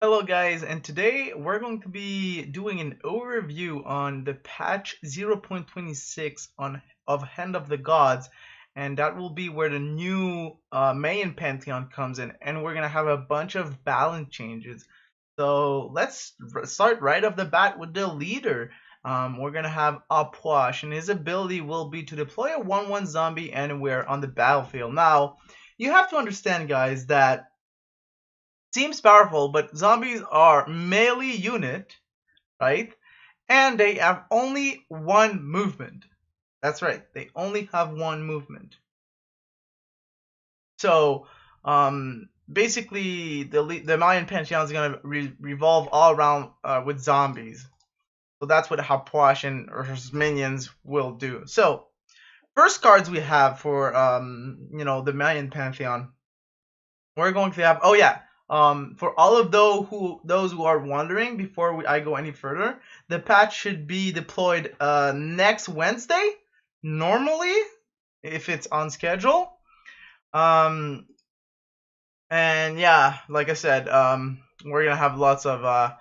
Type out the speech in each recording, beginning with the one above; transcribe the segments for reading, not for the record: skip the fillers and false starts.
Hello guys, and today we're going to be doing an overview on the patch 0.26 on of Hand of the Gods, and that will be where the new Mayan Pantheon comes in, and we're gonna have a bunch of balance changes. So let's start right off the bat with the leader. We're gonna have Apwash, and his ability will be to deploy a 1/1 zombie anywhere on the battlefield. Now, you have to understand, guys, that seems powerful, but zombies are melee unit, right? And they have only one movement. That's right, they only have one movement. So, basically, the Mayan Pantheon is gonna revolve all around with zombies. So that's what Hapuash and or his minions will do. So, first cards we have for the Mayan Pantheon, we're going to have. Oh yeah, for all of those who are wondering, I go any further, the patch should be deployed next Wednesday, normally, if it's on schedule. Um, and yeah, like I said, we're gonna have lots of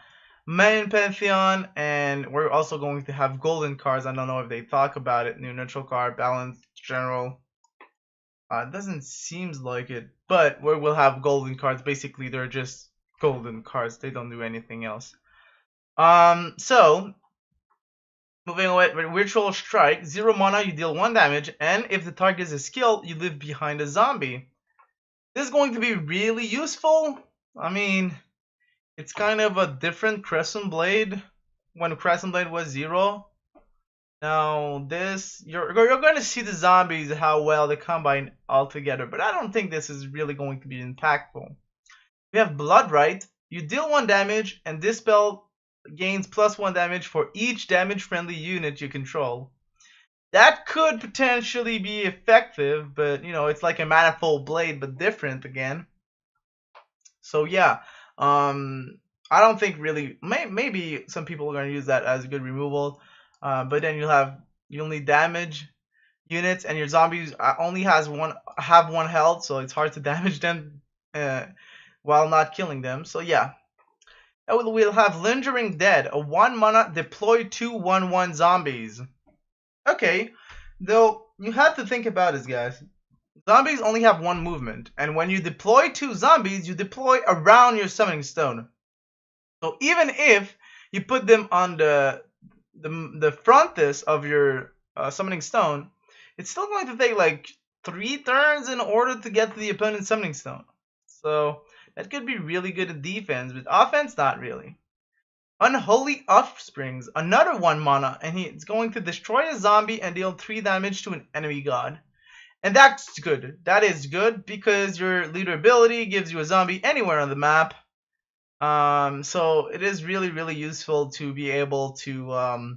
Mayan Pantheon, and we're also going to have golden cards. I don't know if they talk about it. New neutral card, balance, general. It doesn't seems like it, but we'll have golden cards. Basically, they're just golden cards. They don't do anything else. So moving away with Virtual Strike, 0 mana, you deal 1 damage, and if the target is a skill, you leave behind a zombie. This is going to be really useful. I mean, it's kind of a different Crescent Blade when Crescent Blade was 0. Now this, you're going to see the zombies, how well they combine all together, but I don't think this is really going to be impactful. We have Blood Right. You deal 1 damage, and this spell gains +1 damage for each damage-friendly unit you control. That could potentially be effective, but it's like a Manifold Blade, but different again. So yeah, I don't think really. Maybe some people are going to use that as a good removal. But then you'll need damage units, and your zombies only have one health, so it's hard to damage them while not killing them. So yeah, we'll have Lingering Dead, a 1 mana deploy 2 1/1 zombies. Okay, though you have to think about this, guys. Zombies only have one movement, and when you deploy 2 zombies, you deploy around your summoning stone. So even if you put them on the frontis of your summoning stone, it's still going to take like 3 turns in order to get to the opponent's summoning stone. So that could be really good at defense, but offense, not really. Unholy Offsprings, another 1 mana, and it's going to destroy a zombie and deal 3 damage to an enemy god. And that's good. That is good because your leader ability gives you a zombie anywhere on the map. So it is really, really useful to be able to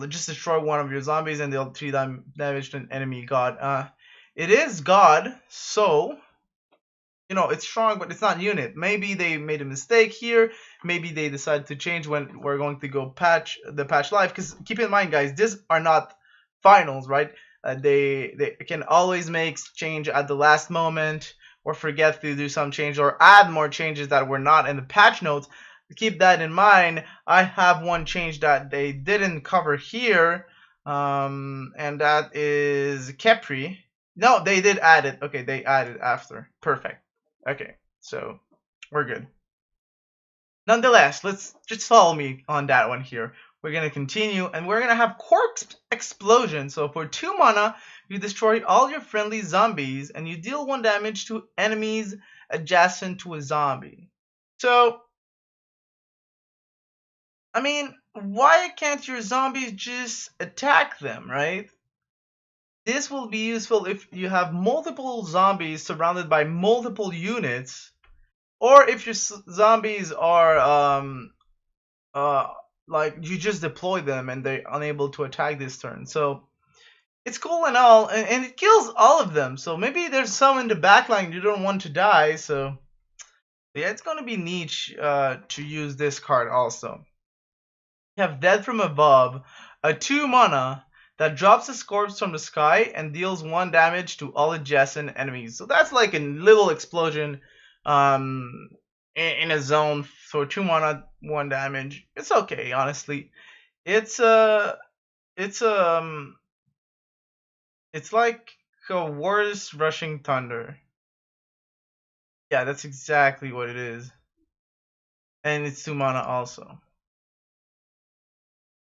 just destroy one of your zombies and deal 3 damage to an enemy god. It is god, so it's strong, but it's not unit. Maybe they made a mistake here. Maybe they decided to change when we're going to go patch live. Because keep in mind, guys, these are not finals, right? They can always make change at the last moment, or forget to do some change, or add more changes that were not in the patch notes. Keep that in mind. I have one change that they didn't cover here, and that is Kepri. No, they did add it. Okay, they added after. Perfect. Okay, so we're good. Nonetheless, let's just follow me on that one here. We're going to continue, and we're going to have Corpse Explosion. So for 2 mana, you destroy all your friendly zombies, and you deal 1 damage to enemies adjacent to a zombie. So, I mean, why can't your zombies just attack them, right? This will be useful if you have multiple zombies surrounded by multiple units, or if your zombies are like you just deploy them and they're unable to attack this turn. So it's cool and all, and it kills all of them. So maybe there's some in the backline you don't want to die. So yeah, it's gonna be niche to use this card also. You have Dead from Above, a 2 mana that drops a corpse from the sky and deals 1 damage to all adjacent enemies. So that's like a little explosion. in a zone for 2 mana, 1 damage. It's okay, honestly. It's it's it's like a worse rushing thunder. Yeah, that's exactly what it is. And it's 2 mana also.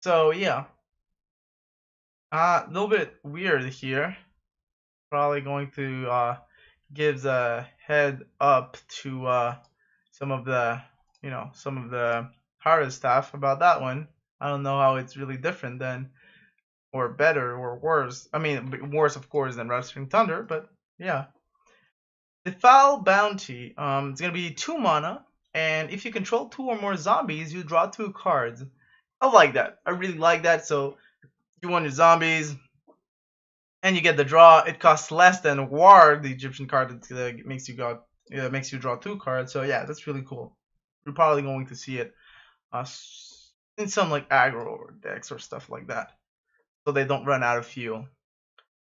So yeah, a little bit weird here. Probably going to gives a head up to some of the some of the harder stuff about that one. I don't know how it's really different than or better or worse. I mean worse of course than Rushing Thunder, but yeah. The Foul Bounty, it's gonna be 2 mana, and if you control 2 or more zombies, you draw 2 cards. I like that. I really like that. So you want your zombies, and you get the draw. It costs less than War, the Egyptian card that makes you draw 2 cards. So yeah, that's really cool. You're probably going to see it uh, in some like aggro or decks or stuff like that, so they don't run out of fuel.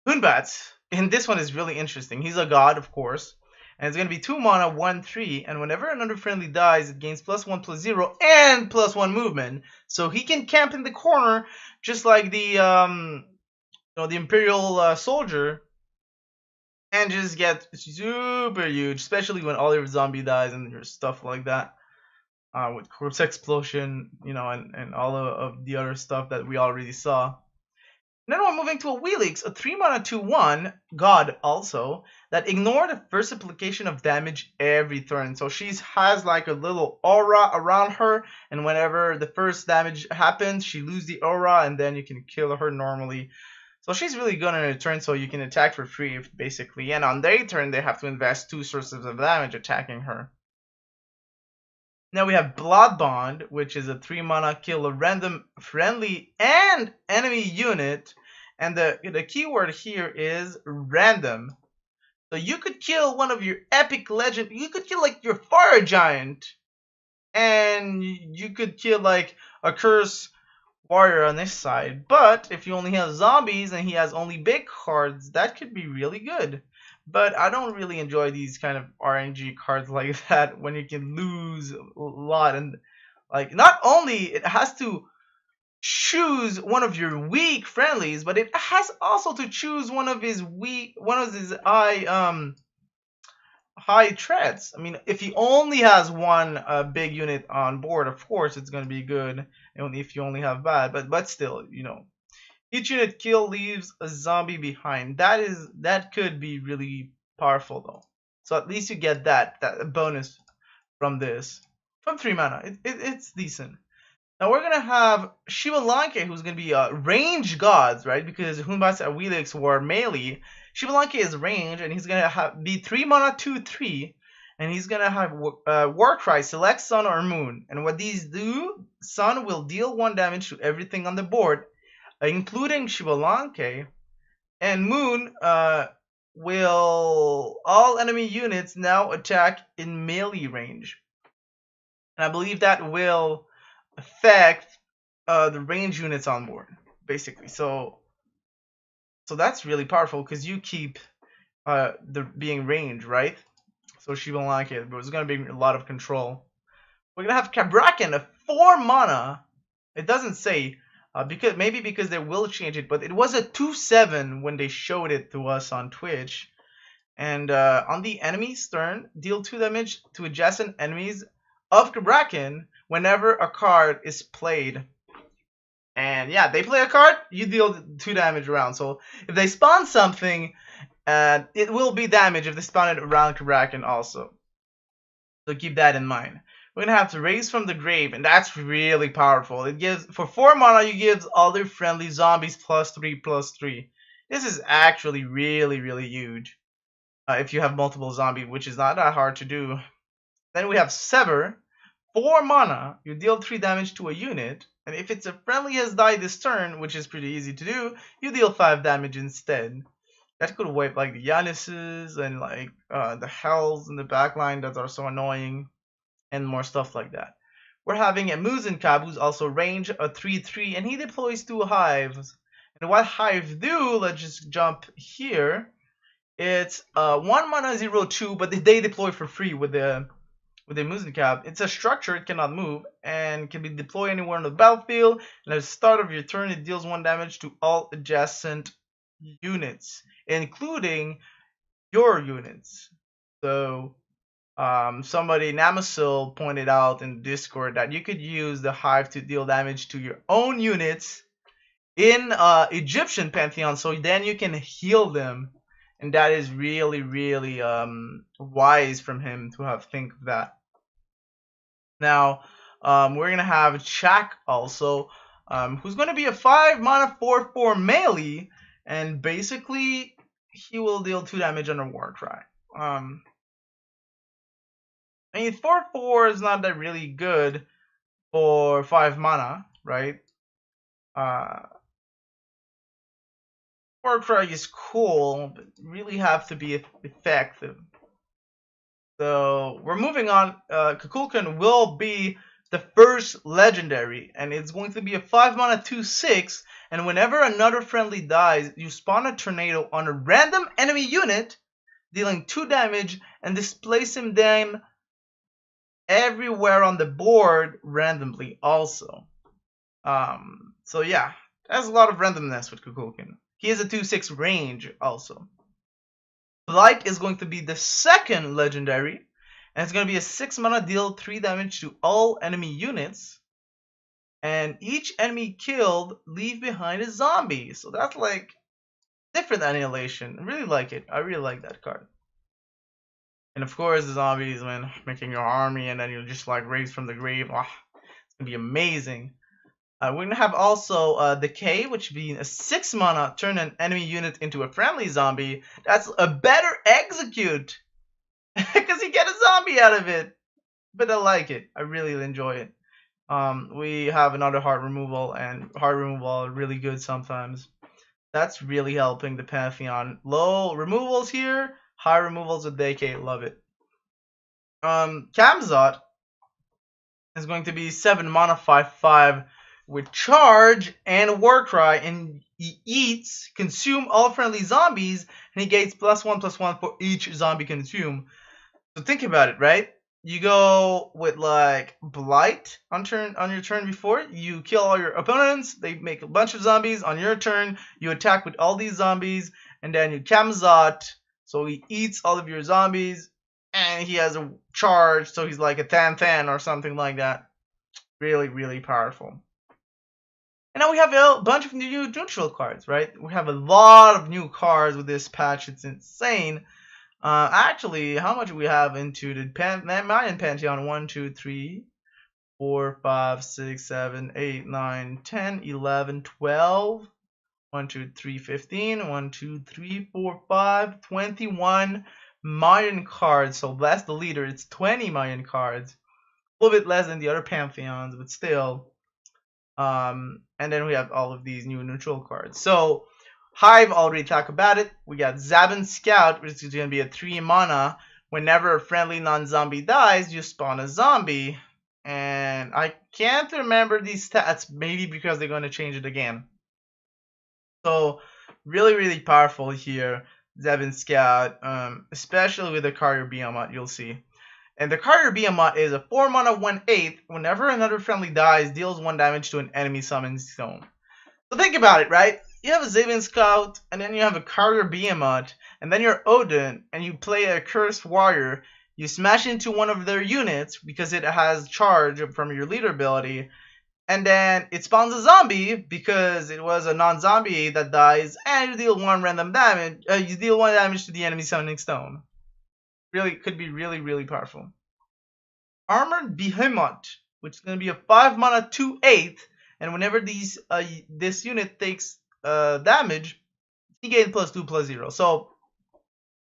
Hoonbats, and this one is really interesting. He's a god, of course, and it's going to be 2 mana, 1/3, and whenever another friendly dies, it gains +1/+0 and +1 movement. So he can camp in the corner just like the Imperial soldier, and just get super huge, especially when all your zombie dies and your stuff like that. With corpse explosion, and all of the other stuff that we already saw. Then we're moving to a Wheelix, a 3 mana 2/1 god also that ignore the first application of damage every turn. So she has like a little aura around her, and whenever the first damage happens, she loses the aura, and then you can kill her normally. So she's really good on her turn, so you can attack for free basically. And on their turn, they have to invest 2 sources of damage attacking her. Now we have Blood Bond, which is a 3 mana kill a random friendly and enemy unit. And the keyword here is random. So you could kill one of your epic legend. You could kill like your fire giant. And you could kill like a curse warrior on this side. But if you only have zombies and he has only big cards, that could be really good. But I don't really enjoy these kind of RNG cards like that when you can lose a lot. And like not only it has to choose one of your weak friendlies, but it has also to choose one of his high threats. I mean, if he only has one big unit on board, of course it's gonna be good. And if you only have bad, but still, each unit kill leaves a zombie behind. That could be really powerful though. So at least you get that bonus from this. From 3 mana. It's decent. Now we're gonna have Shiva Lanke, who's gonna be range gods, right? Because Hunbats and Wheelix were melee. Shiva Lanke is range, and he's gonna be 3 mana 2/3, and he's gonna have Warcry, select Sun or Moon. And what these do, Sun will deal 1 damage to everything on the board, including Shiva Lanke, and Moon will all enemy units now attack in melee range. And I believe that will affect the range units on board, basically. So that's really powerful because you keep the being range, right? So she won't like it, but it's gonna be a lot of control. We're gonna have Cabrakan, a 4 mana. It doesn't say because they will change it, but it was a 2/7 when they showed it to us on Twitch. And on the enemy's turn, deal 2 damage to adjacent enemies of Cabrakan whenever a card is played. And yeah, they play a card, you deal 2 damage around. So if they spawn something, it will be damage if they spawn it around Cabrakan also. So keep that in mind. We're gonna have to raise from the grave, and that's really powerful. It gives for 4 mana, you give other friendly zombies +3/+3. This is actually really, really huge. If you have multiple zombies, which is not that hard to do. Then we have Sever. 4 mana, you deal 3 damage to a unit, and if it's a friendly has died this turn, which is pretty easy to do, you deal 5 damage instead. That could wipe like the Yanis's and like the Hells in the backline that are so annoying, and more stuff like that. We're having a Muzen who's also range, a 3/3, and he deploys 2 hives. And what hive do, let's just jump here. It's 1 mana 0/2, but they deploy for free with the with a Muzen Cap. It's a structure, it cannot move, and can be deployed anywhere on the battlefield. And at the start of your turn, it deals 1 damage to all adjacent units, including your units. So somebody, Namasil, pointed out in Discord that you could use the Hive to deal damage to your own units in Egyptian Pantheon, so then you can heal them. And that is really, really wise from him to have think of that. Now, we're going to have Chak also, who's going to be a 5 mana 4/4 melee, and basically he will deal 2 damage on a Warcry. I mean, 4/4 is not that really good for 5 mana, right? Warcry is cool, but really have to be effective. So we're moving on. Kukulkan will be the first legendary, and it's going to be a 5 mana 2/6. And whenever another friendly dies, you spawn a tornado on a random enemy unit, dealing 2 damage, and displace him then everywhere on the board randomly also. So yeah, there's a lot of randomness with Kukulkan. He has a 2/6 range also. Blight is going to be the second legendary, and it's going to be a 6 mana, deal 3 damage to all enemy units, and each enemy killed leave behind a zombie. So that's like different Annihilation. I really like it. I really like that card. And of course the zombies, when making your army and then you just like raise from the grave. Oh, it's gonna be amazing. We're going to have also Decay, which being a 6 mana, turn an enemy unit into a friendly zombie. That's a better execute, because you get a zombie out of it. But I like it. I really enjoy it. We have another heart removal, and heart removal are really good sometimes. That's really helping the Pantheon. Low removals here, high removals with Decay. Love it. Kamzat is going to be 7 mana 5/5. With charge and Warcry, and he eats, consume all friendly zombies, and he gains +1/+1 for each zombie consume. So think about it, right? You go with like Blight on your turn before, you kill all your opponents, they make a bunch of zombies. On your turn, you attack with all these zombies, and then you Kamzat, so he eats all of your zombies, and he has a charge, so he's like a Tan or something like that. Really, really powerful. And now we have a bunch of new neutral cards, right? We have a lot of new cards with this patch. It's insane. Actually, how much do we have into the Mayan Pantheon? 1, 2, 3, 4, 5, 6, 7, 8, 9, 10, 11, 12. 1, 2, 3, 15. 1, 2, 3, 4, 5, 21 Mayan cards. So that's the leader. It's 20 Mayan cards. A little bit less than the other Pantheons, but still. And then we have all of these new neutral cards. So Hive, already talked about it. We got Zabin Scout, which is going to be a 3 mana. Whenever a friendly non-zombie dies, you spawn a zombie. And I can't remember these stats, maybe because they're going to change it again. So really, really powerful here, Zabin Scout, especially with the Carrier Behemoth, you'll see. And the Carrier Behemoth is a 4 mana 1/8. Whenever another friendly dies, deals 1 damage to an enemy summoned stone. So think about it, right? You have a Zabin Scout, and then you have a Carrier Behemoth, and then you're Odin, and you play a Cursed Warrior. You smash into one of their units because it has charge from your leader ability, and then it spawns a zombie because it was a non-zombie that dies, and you deal 1 random damage. You deal 1 damage to the enemy summoning stone. Really could be really, really powerful. Armored Behemoth, which is going to be a 5 mana 2/8, and whenever this unit takes damage, he gains +2/+0. So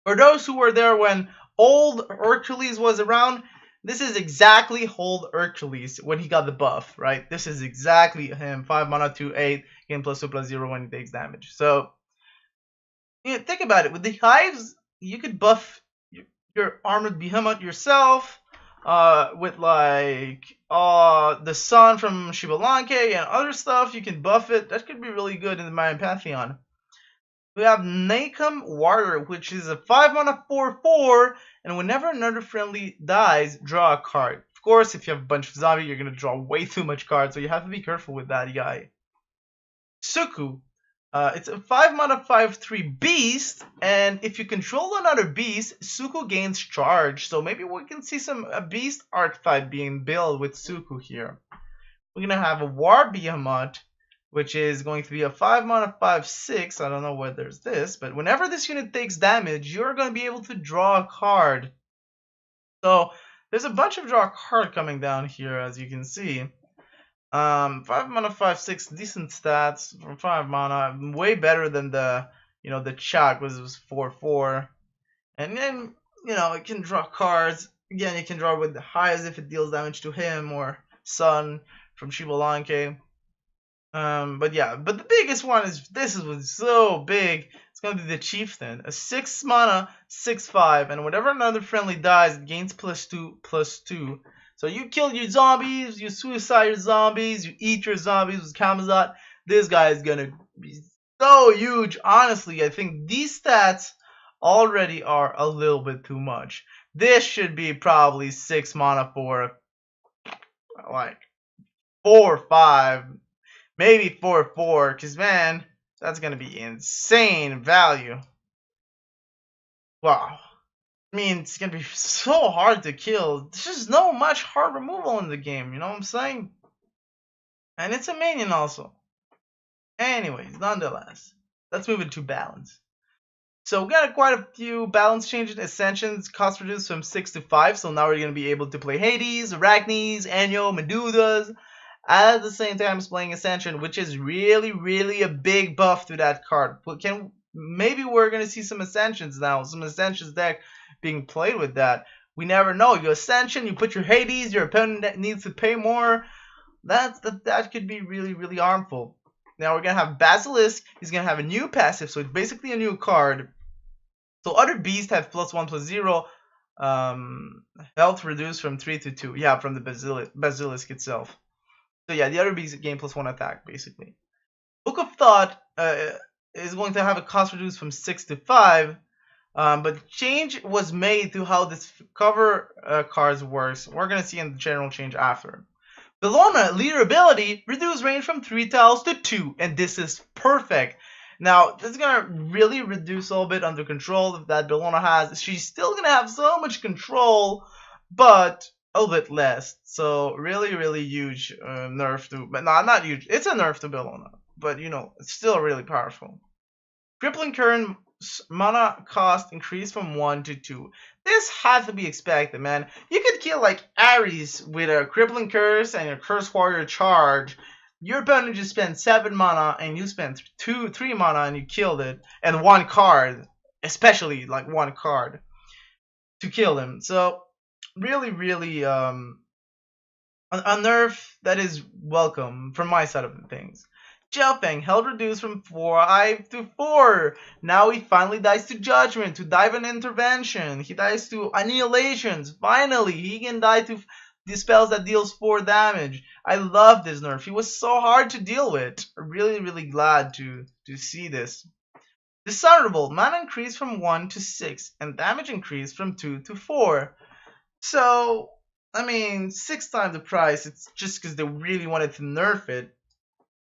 for those who were there when old Hercules was around, this is exactly old Hercules when he got the buff, right? This is exactly him. 5 mana 2/8, gain +2/+0 when he takes damage. So think about it. With the Hives, you could buff your Armored Behemoth yourself, with like the sun from Shibalanke and other stuff. You can buff it. That could be really good in the Mayan Pantheon. We have Nakum Warrior, which is a 5 mana 4/4, and whenever another friendly dies, draw a card. Of course, if you have a bunch of zombies, you're gonna draw way too much cards, so you have to be careful with that guy. Suku. It's a 5 mana 5/3 beast, and if you control another beast, Suku gains charge. So maybe we can see some beast archetype being built with Suku here. We're gonna have a War Behemoth, which is going to be a 5 mana 5/6. I don't know where there's this, but whenever this unit takes damage, you're gonna be able to draw a card. So there's a bunch of draw card coming down here, as you can see. 5 mana 5/6, decent stats for 5 mana, way better than the the Chak was 4/4. And then it can draw cards. Again, you can draw with the highest if it deals damage to him or Sun from Shibalanke. But yeah, but the biggest one is this was so big. It's gonna be the Chieftain, a 6 mana 6/5, and whenever another friendly dies, it gains +2/+2. So you kill your zombies, you suicide your zombies, you eat your zombies with Kamazat. This guy is gonna be so huge. Honestly, I think these stats already are a little bit too much. This should be probably 6 mana for like 4/5, maybe 4/4, because man, that's gonna be insane value. Wow. I mean, it's gonna be so hard to kill. There's just no much hard removal in the game, you know what I'm saying? And it's a minion also. Anyways, nonetheless, let's move into balance. So we got quite a few balance changes. Ascensions cost reduced from 6 to 5, so now we're gonna be able to play Hades, Arachnes, Anyo, Medusas, at the same time as playing Ascension, which is really a big buff to that card. But maybe we're gonna see some Ascensions now, some Ascensions deck being played with that. We never know. You Ascension, you put your Hades, your opponent needs to pay more. That could be really harmful. Now we're gonna have Basilisk. He's gonna have a new passive, so it's basically a new card. So other beasts have +1/+0. Health reduced from 3 to 2. Yeah, from the Basilisk itself. So yeah, the other beasts gain +1 attack basically. Book of Thought is going to have a cost reduced from 6 to 5. But change was made to how this cover cards works. We're gonna see in the general change after. Bellona leader ability reduce range from 3 tiles to 2, and this is perfect. Now this is gonna really reduce a little bit under control that Bellona has. She's still gonna have so much control, but a little bit less. So really huge nerf to, but not huge. It's a nerf to Bellona, but it's still really powerful. Crippling Current mana cost increased from 1 to 2. This had to be expected, man. You could kill like Ares with a Crippling Curse and your Curse Warrior charge. Your opponent just spent 7 mana and you spent 3 mana and you killed it. And 1 card, especially like 1 card to kill him. So really a nerf that is welcome from my side of the things. Jiaofeng held reduced from 5 to 4. Now he finally dies to Judgment, to Dive and Intervention. He dies to Annihilations. Finally, he can die to the spells that deals 4 damage. I love this nerf. He was so hard to deal with. Really glad to see this. Dishonorable, mana increased from 1 to 6, and damage increased from 2 to 4. So, I mean, 6 times the price. It's just because they really wanted to nerf it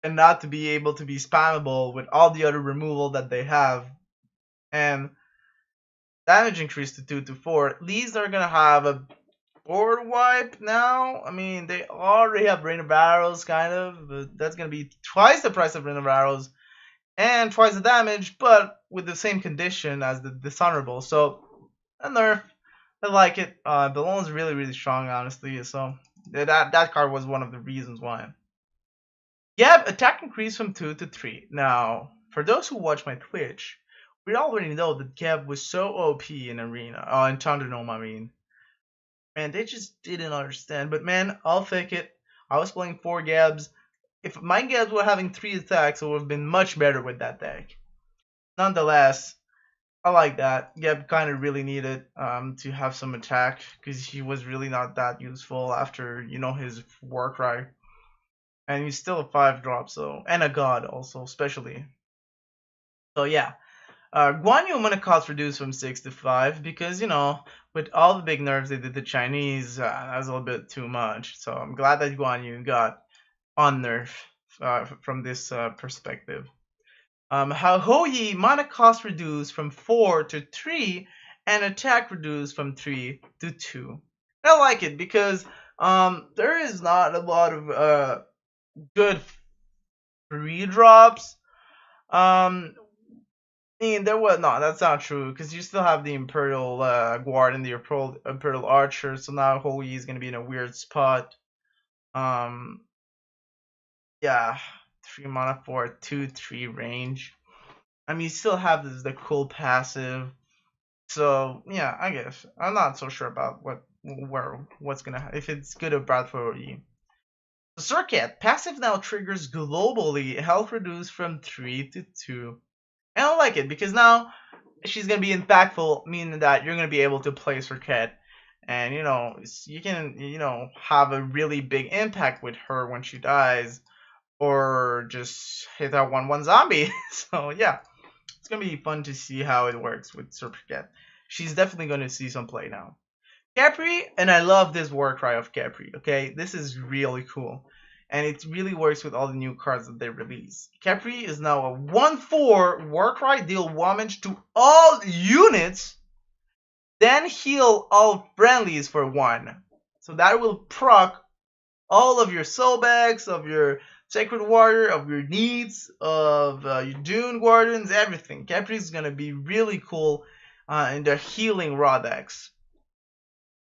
and not to be able to be spammable with all the other removal that they have. And damage increased to 2 to 4. At least they're gonna have a board wipe now. I mean, they already have Rain of Arrows, kind of, but that's gonna be twice the price of Rain of Arrows and twice the damage, but with the same condition as the Dishonorable. So a nerf. I like it. Bellona's really strong, honestly. So that card was one of the reasons why. Yep, attack increased from 2 to 3. Now, for those who watch my Twitch, we already know that Geb was so OP in Arena, in Thunderdome, I mean. And they just didn't understand. But man, I'll take it. I was playing 4 Gebs. If my Gebs were having 3 attacks, it would have been much better with that deck. Nonetheless, I like that. Geb kind of really needed to have some attack, because he was really not that useful after, his Warcry. And he's still a 5-drop, so, and a god also, especially. So yeah, Guan Yu mana cost reduced from 6 to 5 because, you know, with all the big nerfs they did the Chinese, that was a little bit too much. So I'm glad that Guan Yu got on nerf from this perspective. Hou Yi mana cost reduced from 4 to 3 and attack reduced from 3 to 2. I like it because there is not a lot of good free drops. I mean, there was no, that's not true because you still have the Imperial Guard and the Imperial Archer, so now Hou Yi is gonna be in a weird spot. Um, yeah, 3 mana for a 2/3 range. I mean, you still have the cool passive. So yeah, I guess I'm not so sure about what's gonna if it's good or bad for you. The Circuit passive now triggers globally, health reduced from 3 to 2. And I like it because now she's gonna be impactful, meaning that you're gonna be able to play Circuit, and you can have a really big impact with her when she dies, or just hit that 1/1 zombie. So yeah, it's gonna be fun to see how it works with Circuit. She's definitely gonna see some play now. Capri, and I love this Warcry of Capri, okay? This is really cool. And it really works with all the new cards that they release. Capri is now a 1/4 Warcry, deal damage to all units, then heal all friendlies for 1. So that will proc all of your soul bags, of your Sacred Warrior, of your needs, of your Dune Guardians, everything. Capri is going to be really cool in the healing raw decks.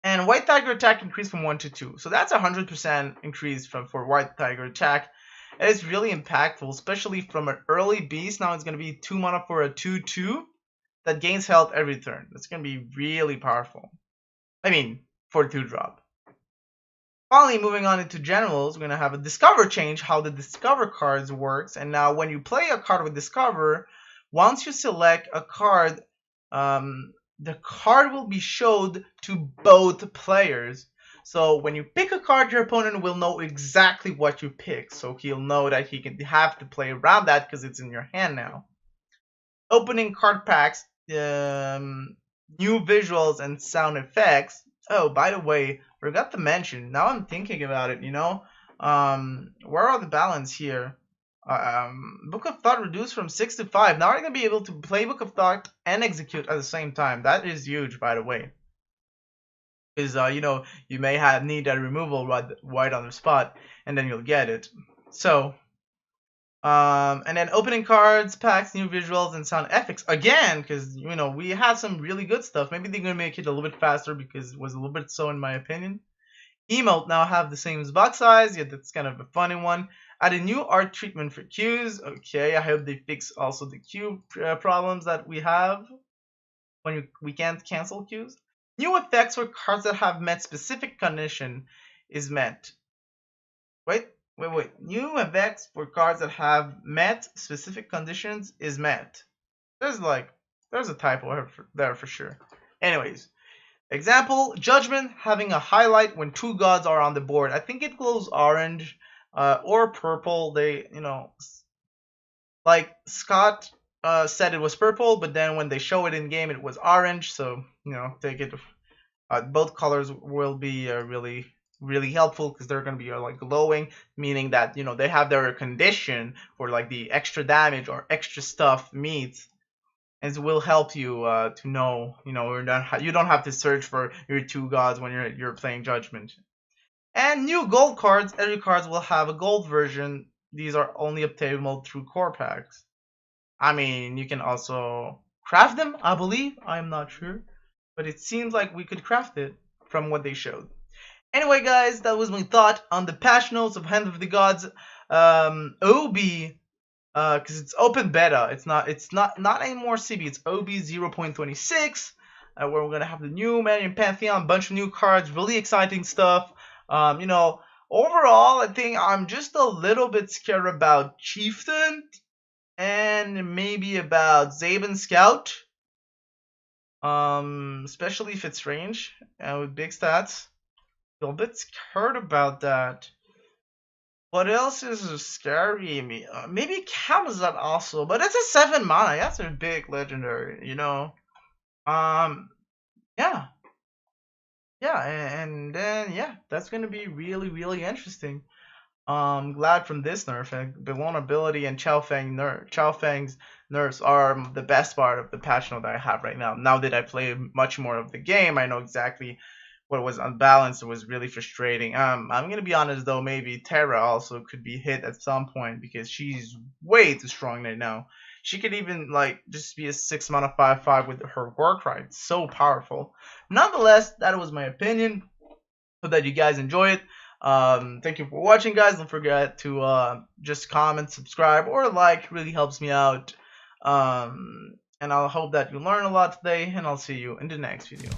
And White Tiger attack increased from 1 to 2. So that's 100% increase for White Tiger attack. And it's really impactful, especially from an early beast. Now it's going to be 2 mana for a 2/2 that gains health every turn. That's going to be really powerful. I mean, for 2-drop. Finally, moving on into generals, we're going to have a Discover change, how the Discover cards works. And now when you play a card with Discover, once you select a card, the card will be showed to both players. So when you pick a card, your opponent will know exactly what you pick. So he'll know that he can have to play around that because it's in your hand now. Opening card packs, new visuals and sound effects. Oh, by the way, forgot to mention. Now I'm thinking about it. Where are the balance here? Book of Thought reduced from 6 to 5. Now we're going to be able to play Book of Thought and execute at the same time. That is huge, by the way. Because, you may need that removal right on the spot, and then you'll get it. So, and then opening cards, packs, new visuals, and sound effects. Again, because, we had some really good stuff. Maybe they're going to make it a little bit faster because it was a little bit slow in my opinion. Emote now have the same box size. Yeah, that's kind of a funny one. Add a new art treatment for queues. Okay, I hope they fix also the queue problems that we have when we can't cancel queues. New effects for cards that have met specific condition is met. Wait. New effects for cards that have met specific conditions is met. There's a typo there for sure. Anyways. Example, Judgment having a highlight when 2 gods are on the board. I think it glows orange or purple. They, like Scott said it was purple, but then when they show it in game, it was orange. So, take it. Both colors will be really, really helpful because they're going to be like glowing, meaning that, they have their condition for like the extra damage or extra stuff meets. It will help you to know, you don't have to search for your 2 gods when you're playing Judgment. And new gold cards. Every cards will have a gold version. These are only obtainable through core packs. I mean, you can also craft them, I believe. I'm not sure. But it seems like we could craft it from what they showed. Anyway, guys, that was my thought on the patch notes of Hand of the Gods OB, because it's open beta. It's not anymore CB. It's OB0.26, where we're gonna have the new Mayan Pantheon, a bunch of new cards, really exciting stuff. Overall, I think I'm just a little bit scared about Chieftain and maybe about Zaben Scout. Especially if it's range and with big stats. A little bit scared about that. What else is scary? Maybe Camazot also, but it's a 7 mana. That's a big legendary, you know. Um, yeah, yeah, and then yeah, that's gonna be really interesting. Glad from this nerf, and the vulnerability and Chao Fang's nerfs are the best part of the patch note that I have right now. Now that I play much more of the game, I know exactly what was unbalanced. It was really frustrating. I'm gonna be honest though, maybe Terra also could be hit at some point because she's way too strong right now. She could even like just be a 6 mana 5/5 with her Warcry. It's so powerful. Nonetheless, that was my opinion. Hope that you guys enjoy it. Thank you for watching, guys. Don't forget to just comment, subscribe, or like. Really helps me out. And I'll hope that you learn a lot today, and I'll see you in the next video.